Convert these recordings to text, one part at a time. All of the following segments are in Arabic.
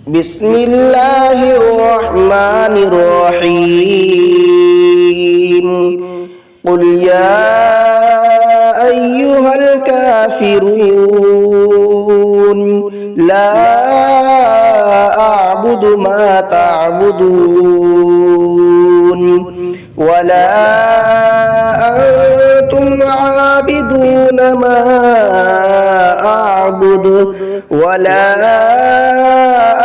بسم الله الرحمن الرحيم قل يا أيها الكافرون لا أعبد ما تعبدون ولا أنتم عابدون ما أعبد ولا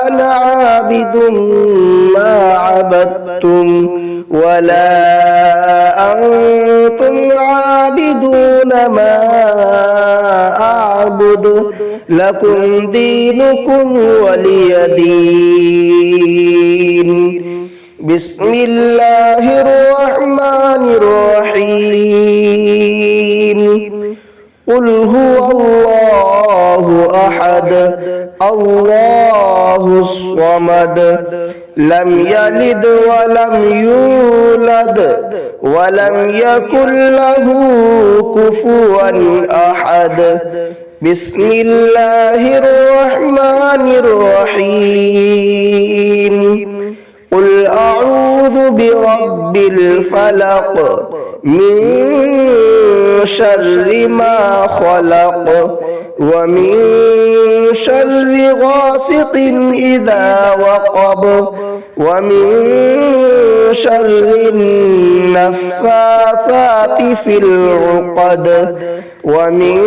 أنا عابد ما عبدتم ولا أنتم عابدون ما أعبد لكم دينكم ولي دين بسم الله الرحمن الرحيم قل هو الله أحد الله الصمد لم يلد ولم يولد ولم يكن له كفوا أحد بسم الله الرحمن الرحيم قل أعوذ برب الفلق من شر ما خلق ومن شر غاسق إذا وقب ومن شر النفاثات في العقد ومن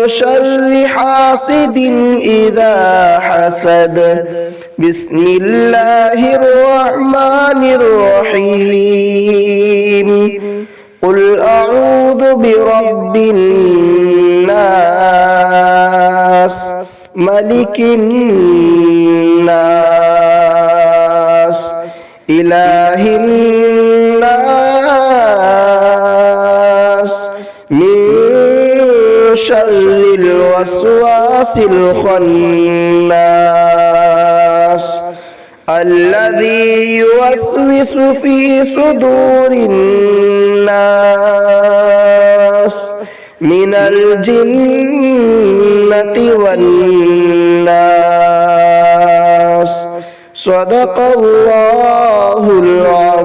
شر حاسد إذا حسد بسم الله الرحمن الرحيم قل أعوذ برب الناس ملك الناس إله الناس من شر الوسواس الخناس الذي يوسوس في صدور الناس من الجنة والناس صدق الله العظيم.